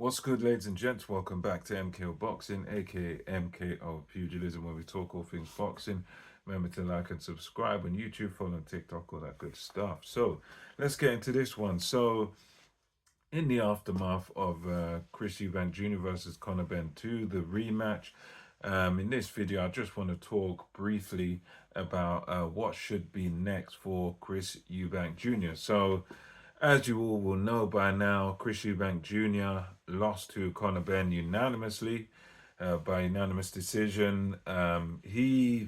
What's good, ladies and gents? Welcome back to MKO Boxing, aka MKO Pugilism, where we talk all things boxing. Remember to like and subscribe on YouTube, follow on TikTok, all that good stuff. So let's get into this one. So, in the aftermath of Chris Eubank Jr. versus Conor Ben 2, the rematch, in this video, I just want to talk briefly about what should be next for Chris Eubank Jr. So, as you all will know by now, Chris Eubank Jr. lost to Conor Ben unanimously by unanimous decision. He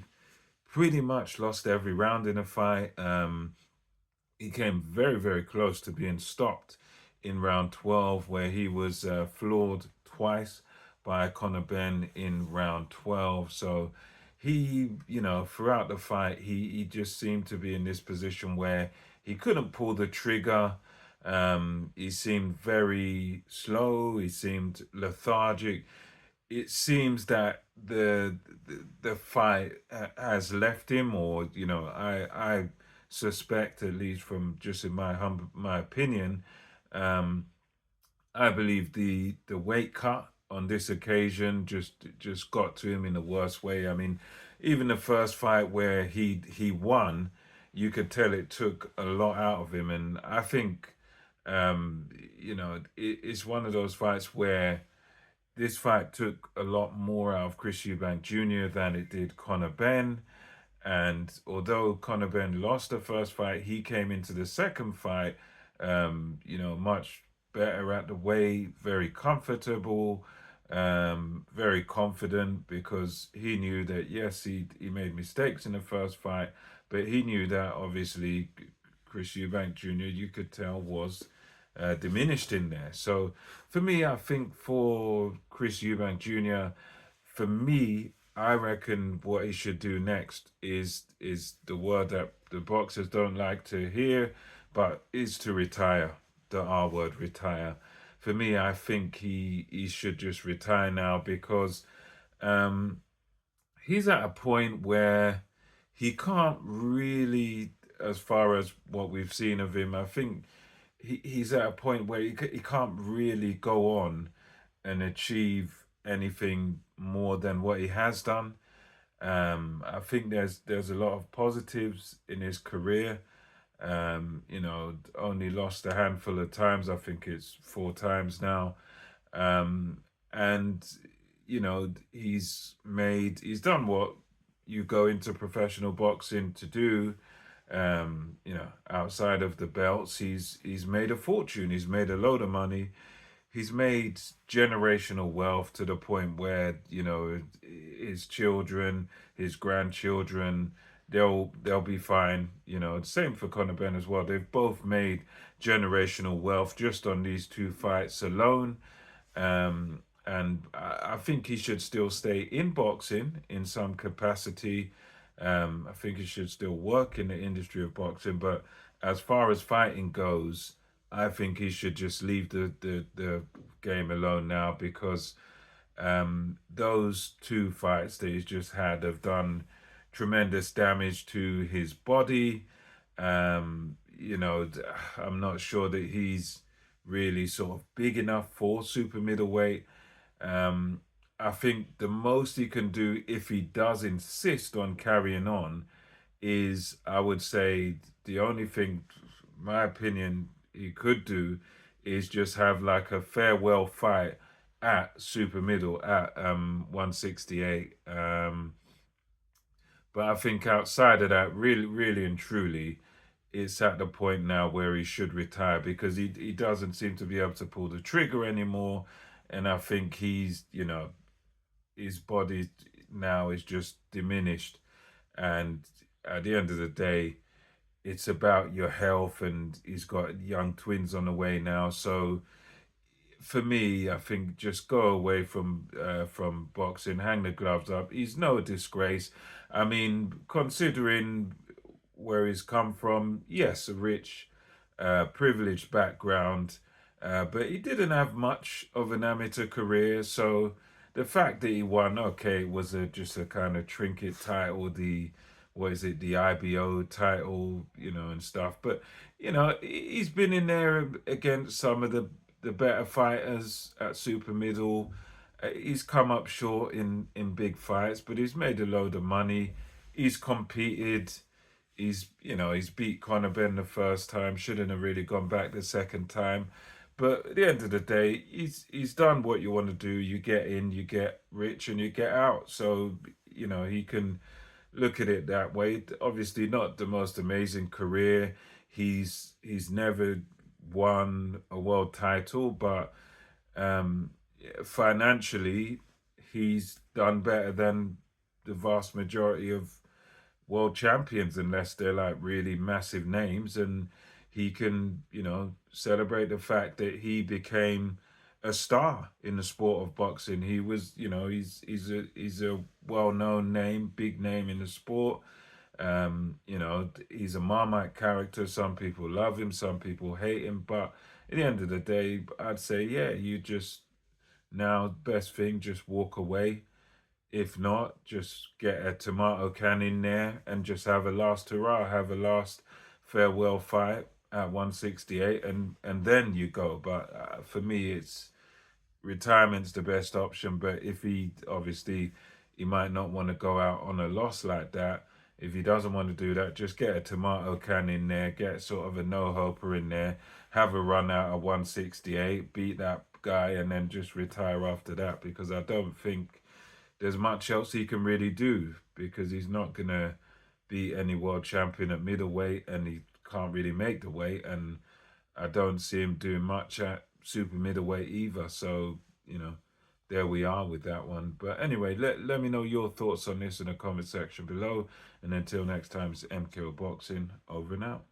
pretty much lost every round in the fight. He came very, very close to being stopped in round 12, where he was floored twice by Conor Ben in round 12. So throughout the fight, he just seemed to be in this position where he couldn't pull the trigger. He seemed very slow. He seemed lethargic. It seems that the fight has left him, or I suspect, at least from just in my opinion, um, I believe the weight cut on this occasion just got to him in the worst way. I mean, even the first fight where he won, you could tell it took a lot out of him, and I think it's one of those fights where this fight took a lot more out of Chris Eubank Jr. than it did Conor Ben. And although Conor Ben lost the first fight, he came into the second fight, much better at the weight, very comfortable, very confident, because he knew that, yes, he made mistakes in the first fight, but he knew that obviously Chris Eubank Jr., you could tell, was diminished in there. So for me, I think for Chris Eubank Jr., for me, I reckon what he should do next is the word that the boxers don't like to hear, but is to retire. The R word, retire. For me, I think he should just retire now, because um, he's at a point where he can't really, as far as what we've seen of him, I think he's at a point where he can't really go on and achieve anything more than what he has done. I think there's a lot of positives in his career. Only lost a handful of times. I think it's 4 times now. And he's done what you go into professional boxing to do. Outside of the belts, he's made a fortune. He's made a load of money. He's made generational wealth to the point where his children, his grandchildren, they'll be fine. Same for Conor Ben as well. They've both made generational wealth just on these 2 fights alone. And I think he should still stay in boxing in some capacity. I think he should still work in the industry of boxing, but as far as fighting goes, I think he should just leave the game alone now, because those 2 fights that he's just had have done tremendous damage to his body. I'm not sure that he's really sort of big enough for super middleweight. I think the most he can do, if he does insist on carrying on, is, I would say, the only thing, my opinion, he could do is just have like a farewell fight at super middle at 168. But I think outside of that, really, really and truly, it's at the point now where he should retire, because he doesn't seem to be able to pull the trigger anymore. And I think his body now is just diminished. And at the end of the day, it's about your health, and he's got young twins on the way now. So for me, I think just go away from boxing, hang the gloves up. He's no disgrace. I mean, considering where he's come from, yes, a rich, privileged background, but he didn't have much of an amateur career. So the fact that he won, okay, was just a kind of trinket title, the IBO title, and stuff. But he's been in there against some of the the better fighters at super middle. He's come up short in big fights, but he's made a load of money. He's competed. He's beat Conor Ben the first time. Shouldn't have really gone back the second time. But at the end of the day, he's done what you want to do. You get in, you get rich, and you get out. So he can look at it that way. Obviously, not the most amazing career. He's never won a world title, but um, financially, he's done better than the vast majority of world champions, unless they're like really massive names. And he can, celebrate the fact that he became a star in the sport of boxing. He was, he's a well-known name, big name in the sport. He's a Marmite character. Some people love him, some people hate him. But at the end of the day, I'd say, yeah, you just now best thing, just walk away. If not, just get a tomato can in there and just have a last hurrah, have a last farewell fight at 168, and then you go. But for me, it's retirement's the best option. But if he might not want to go out on a loss like that. If he doesn't want to do that, just get a tomato can in there, get sort of a no-hoper in there, have a run out of 168, beat that guy, and then just retire after that, because I don't think there's much else he can really do, because he's not going to beat any world champion at middleweight, and he can't really make the weight, and I don't see him doing much at super middleweight either. So, there we are with that one. But anyway, let me know your thoughts on this in the comment section below. And until next time, it's MKO Boxing, over and out.